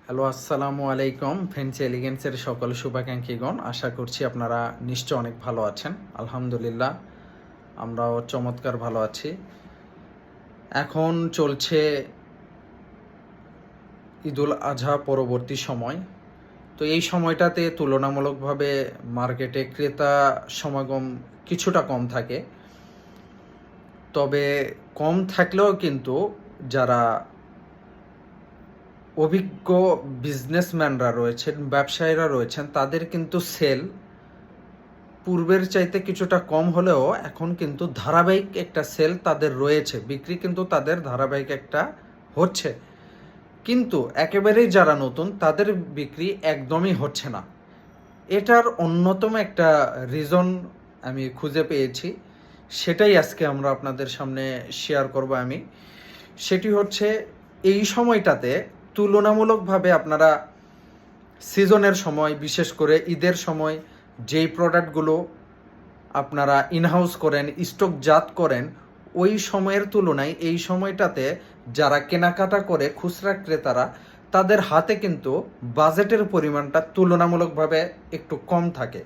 Hello, আসসালামু আলাইকুম। Fancy এলিগেন্সের সকল শুভাকাঙ্ক্ষীগণ, আশা করছি আপনারা নিশ্চয় অনেক ভালো আছেন। আলহামদুলিল্লাহ, আমরাও চমৎকার ভালো আছি। এখন চলছে ঈদুল আজহা পরবর্তী সময়। তো এই সময়টাতে তুলনামূলকভাবে মার্কেটে ক্রেতা সমাগম কিছুটা কম থাকে। তবে কম থাকলেও কিন্তু যারা অভিজ্ঞ বিজনেসম্যানরা রয়েছেন, ব্যবসায়ীরা রয়েছেন, তাদের কিন্তু সেল পূর্বের চাইতে কিছুটা কম হলেও এখন কিন্তু ধারাবাহিক একটা সেল তাদের রয়েছে, বিক্রি কিন্তু তাদের ধারাবাহিক একটা হচ্ছে। কিন্তু একেবারেই যারা নতুন তাদের বিক্রি একদমই হচ্ছে না। এটার অন্যতম একটা রিজন আমি খুঁজে পেয়েছি, সেটাই আজকে আমরা আপনাদের সামনে শেয়ার করব। সেটি হচ্ছে এই সময়টাতে তুলনামূলকভাবে আপনারা সিজনের সময়, বিশেষ করে ঈদের সময় যেই প্রোডাক্টগুলো আপনারা ইনহাউস করেন, স্টকজাত করেন, ওই সময়ের তুলনায় এই সময়টাতে যারা কেনাকাটা করে খুচরা ক্রেতারা, তাদের হাতে কিন্তু বাজেটের পরিমাণটা তুলনামূলকভাবে একটু কম থাকে।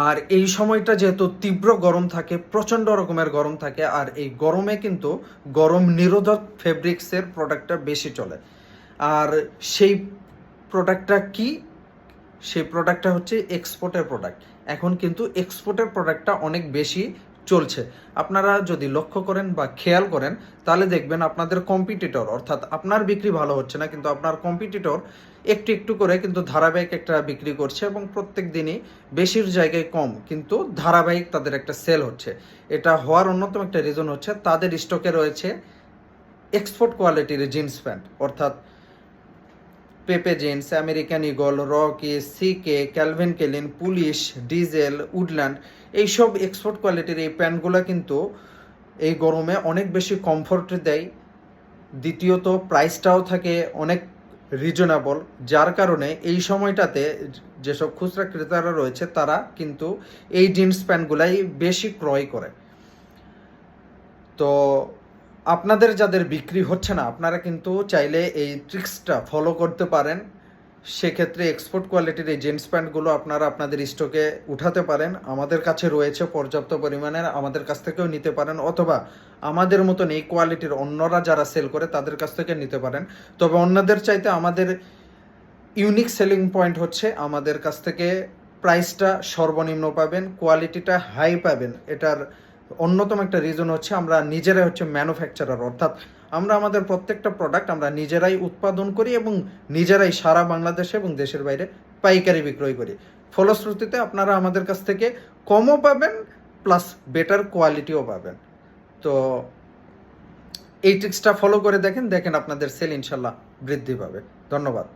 আর এই সময়টা যেহেতু তীব্র গরম থাকে, প্রচণ্ড রকমের গরম থাকে, আর এই গরমে কিন্তু গরম নিরোধক ফেব্রিক্সের প্রোডাক্টটা বেশি চলে। আর সেই প্রোডাক্টটা কি? সেই প্রোডাক্টটা হচ্ছে এক্সপোর্টের প্রোডাক্ট। এখন কিন্তু এক্সপোর্টের প্রোডাক্টটা অনেক বেশি চলছে। আপনারা যদি লক্ষ্য করেন বা খেয়াল করেন, তাহলে দেখবেন আপনাদের কম্পিটিটর, অর্থাৎ আপনার বিক্রি ভালো হচ্ছে না, কিন্তু আপনার কম্পিটিটর একটু একটু করে কিন্তু ধারাবাহিক একটা বিক্রি করছে, এবং প্রত্যেক দিনই বেশির জায়গায় কম কিন্তু ধারাবাহিক তাদের একটা সেল হচ্ছে। এটা হওয়ার অন্যতম একটা রিজন হচ্ছে তাদের স্টকে রয়েছে এক্সপোর্ট কোয়ালিটির জিন্স প্যান্ট, অর্থাৎ Pepe Jeans, American Eagle, Rocky, CK, Calvin Klein, Police, Diesel, Woodland, এইসব এক্সপোর্ট কোয়ালিটির এই প্যান্টগুলো কিন্তু এই গরমে অনেক বেশি কমফোর্ট দেয়। দ্বিতীয়ত প্রাইসটাও থাকে অনেক রিজনেবল, যার কারণে এই সময়টাতে যেসব খুচরা ক্রেতারা রয়েছে তারা কিন্তু এই জিন্স প্যান্টগুলাই বেশি ক্রয় করে। তো আপনাদের যাদের বিক্রি হচ্ছে না, আপনারা কিন্তু চাইলে এই ট্রিক্সটা ফলো করতে পারেন। সেক্ষেত্রে এক্সপোর্ট কোয়ালিটির এই জিন্স প্যান্টগুলো আপনারা আপনাদের স্টকে উঠাতে পারেন। আমাদের কাছে রয়েছে পর্যাপ্ত পরিমাণের, আমাদের কাছ থেকেও নিতে পারেন, অথবা আমাদের মতন এই কোয়ালিটির অন্যরা যারা সেল করে তাদের কাছ থেকে নিতে পারেন। তবে অন্যদের চাইতে আমাদের ইউনিক সেলিং পয়েন্ট হচ্ছে আমাদের কাছ থেকে প্রাইসটা সর্বনিম্ন পাবেন, কোয়ালিটিটা হাই পাবেন। এটার অন্যতম একটা রিজন হচ্ছে আমরা নিজেরাই হচ্ছে ম্যানুফ্যাকচারার, অর্থাৎ আমরা আমাদের প্রত্যেকটা প্রোডাক্ট আমরা নিজেরাই উৎপাদন করি এবং নিজেরাই সারা বাংলাদেশে এবং দেশের বাইরে পাইকারি বিক্রয় করি। ফলশ্রুতিতে আপনারা আমাদের কাছ থেকে কমও পাবেন, প্লাস বেটার কোয়ালিটিও পাবেন। তো এই ট্রিক্সটা ফলো করে দেখেন, আপনাদের সেল ইনশাল্লাহ বৃদ্ধি পাবে। ধন্যবাদ।